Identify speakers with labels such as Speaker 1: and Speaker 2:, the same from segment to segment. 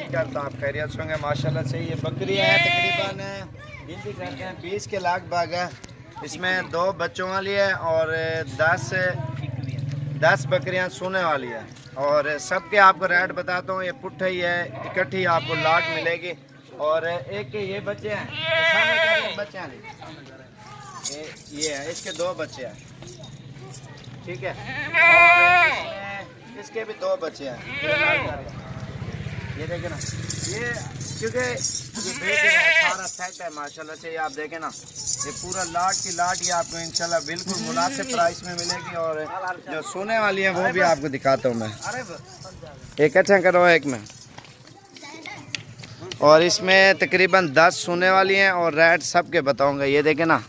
Speaker 1: करता आप खैरियत से होंगे माशाल्लाह से। ये बकरियां हैं तकरीबन गिनती करते हैं 20 के लगभग है। इसमें 2 बच्चों वाली है और 10 बकरियां सोने वाली है। और सबके आपको रेट बताता हूँ। ये पुट्ठा ही है, इकट्ठी आपको लाट मिलेगी। और एक के ये बच्चे हैं, बच्चे हैं ये है, इसके 2 बच्चे हैं, ठीक है। और इसके भी 2 बच्चे हैं। ये देखे ना, ये क्योंकि ये बेच रहा है सारा सेट है माशाल्लाह से। ये आप देखें ना, ये पूरा लाट की लाट ये आपको इंशाल्लाह बिल्कुल मुनासिब प्राइस में मिलेगी। और जो सोने वाली है वो भी आपको दिखाता हूँ मैं। एक अच्छा करो एक में। और इसमें तकरीबन 10 सोने वाली हैं और रेट सब के बताऊँगा। ये देखें ना,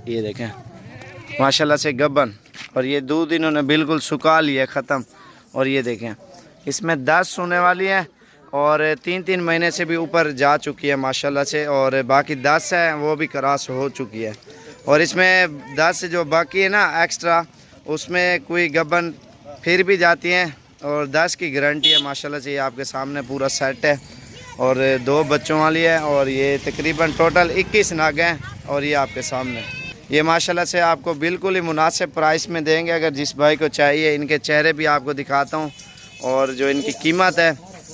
Speaker 1: ये देखें माशाल्लाह से गब्बन। और ये दूध इन्होंने बिल्कुल सुखा लिया ख़त्म। और ये देखें इसमें 10 सोने वाली हैं और 3-3 महीने से भी ऊपर जा चुकी है माशाल्लाह से। और बाकी 10 है वो भी क्रॉस हो चुकी है। और इसमें 10 जो बाकी है ना एक्स्ट्रा, उसमें कोई गब्बन फिर भी जाती हैं। और 10 की गारंटी है माशाल्लाह से। ये आपके सामने पूरा सेट है और 2 बच्चों वाली है। और ये तकरीबन टोटल 21 नाग हैं। और ये आपके सामने ये माशाल्लाह से आपको बिल्कुल ही मुनासिब प्राइस में देंगे। अगर जिस भाई को चाहिए, इनके चेहरे भी आपको दिखाता हूँ और जो इनकी कीमत है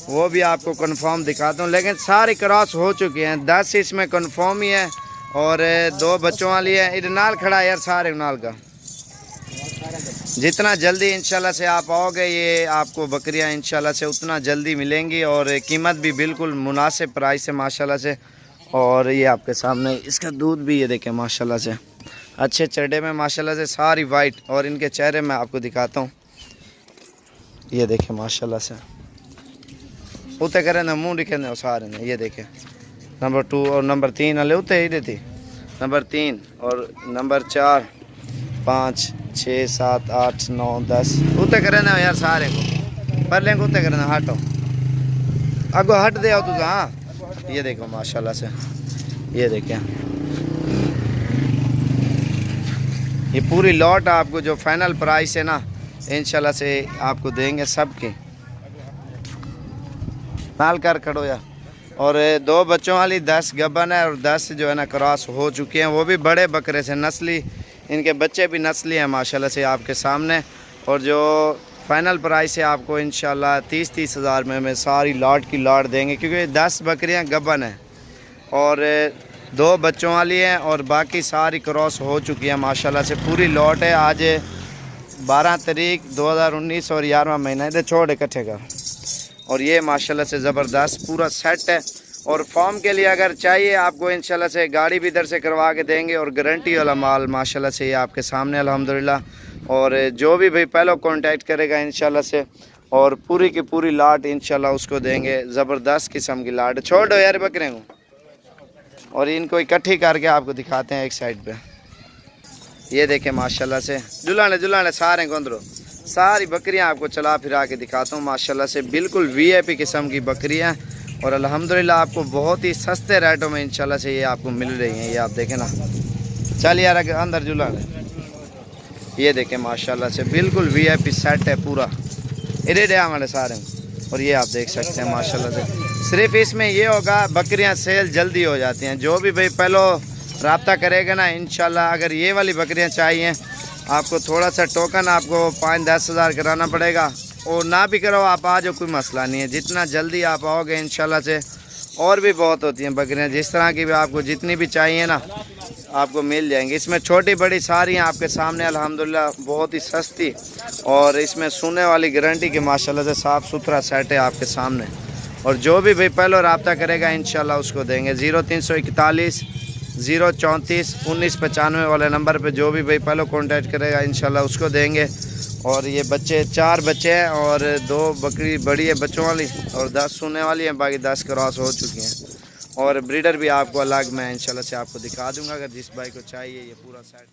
Speaker 1: वो भी आपको कंफर्म दिखाता हूँ। लेकिन सारी क्रॉस हो चुकी हैं, 10 इसमें कंफर्म ही है और 2 बच्चों वाली है। इधर नाल खड़ा है यार, सारे नाल का। जितना जल्दी इंशाल्लाह से आप आओगे, ये आपको बकरियां इंशाल्लाह से उतना जल्दी मिलेंगी। और कीमत भी बिल्कुल मुनासिब प्राइस है माशाल्लाह से। और ये आपके सामने इसका दूध भी ये देखें माशाल्लाह से, अच्छे चढ़े में माशाल्लाह से, सारी वाइट। और इनके चेहरे में आपको दिखाता हूँ, ये देखें माशाल्लाह से। उते करें ना मुँह दिखे ना सारे ने। ये देखें नंबर 2 और नंबर 3 अले उते ही देती, नंबर 3 और नंबर 4 5 6 7 8 9 10 उते करें ना यार सारे को। पर लेंगे उते करें ना, हटो अगो हट दे आओ तुझा। हाँ ये देखो माशाल्लाह से, ये देखें ये पूरी लॉट आपको जो फाइनल प्राइस है ना इंशाल्लाह से आपको देंगे सबके। नाल कर खड़ो यार। और 2 बच्चों वाली 10 गब्बन है और 10 जो है ना क्रॉस हो चुके हैं। वो भी बड़े बकरे से नस्ली, इनके बच्चे भी नस्ली हैं माशाल्लाह से आपके सामने। और जो फाइनल प्राइस है आपको इंशाल्लाह 30-30 हज़ार में सारी लॉट की लॉट देंगे। क्योंकि 10 बकरियां गब्बन हैं और 2 बच्चों वाली हैं और बाकी सारी क्रॉस हो चुकी है माशाल्लाह से। पूरी लॉट है। आज 12 तारीख 2019 और 11वां महीना। इधर छोड़ इकट्ठे कर। और ये माशाल्लाह से ज़बरदस्त पूरा सेट है। और फॉर्म के लिए अगर चाहिए आपको इंशाल्लाह से गाड़ी भी इधर से करवा के देंगे। और गारंटी वाला माल माशाल्लाह से ये आपके सामने अल्हम्दुलिल्लाह। और जो भी भाई पहले कांटेक्ट करेगा इंशाल्लाह से, और पूरी की पूरी लाट इंशाल्लाह उसको देंगे। ज़बरदस्त किस्म की लाट। छोड़ दो यार बकरे को। और इनको इकट्ठी करके आपको दिखाते हैं एक साइड पे। ये देखें माशाल्लाह से जुलाने सारे गोंदरो, सारी बकरियां आपको चला फिरा के दिखाता हूँ माशाल्लाह से। बिल्कुल वीआईपी किस्म की बकरियां और अल्हम्दुलिल्लाह आपको बहुत ही सस्ते रेटों में इंशाल्लाह से ये आपको मिल रही हैं। ये आप देखें ना, चल यार अंदर जुलाने। ये देखें माशाल्लाह से बिल्कुल वीआईपी सेट है पूरा। इधर हमारे सारे। और ये आप देख सकते हैं माशाल्लाह से। सिर्फ इसमें ये होगा बकरियां सेल जल्दी हो जाती हैं। जो भी भाई पहले रब्ता करेगा ना इंशाल्लाह, अगर ये वाली बकरियां चाहिए आपको थोड़ा सा टोकन आपको 5-10 हज़ार कराना पड़ेगा। और ना भी करो आप आ जाओ, कोई मसला नहीं है। जितना जल्दी आप आओगे इंशाल्लाह से। और भी बहुत होती हैं बकरियां, जिस तरह की भी आपको जितनी भी चाहिए ना आपको मिल जाएंगी। इसमें छोटी बड़ी सारी हैं आपके सामने अल्हम्दुलिल्लाह, बहुत ही सस्ती। और इसमें सोने वाली गारंटी की माशाल्लाह से साफ़ सुथरा सेट है आपके सामने। और जो भी भाई पहले रब्ता करेगा इंशाल्लाह उसको देंगे। 0341 034 1995 वाले नंबर पे जो भी भाई पहले कांटेक्ट करेगा इंशाल्लाह उसको देंगे। और ये बच्चे 4 बच्चे हैं और 2 बकरी बड़ी है बच्चों वाली और 10 सोने वाली हैं, बाकी 10 क्रॉस हो चुकी हैं। और ब्रीडर भी आपको अलग मैं इंशाल्लाह से आपको दिखा दूंगा अगर जिस भाई को चाहिए ये पूरा सेट।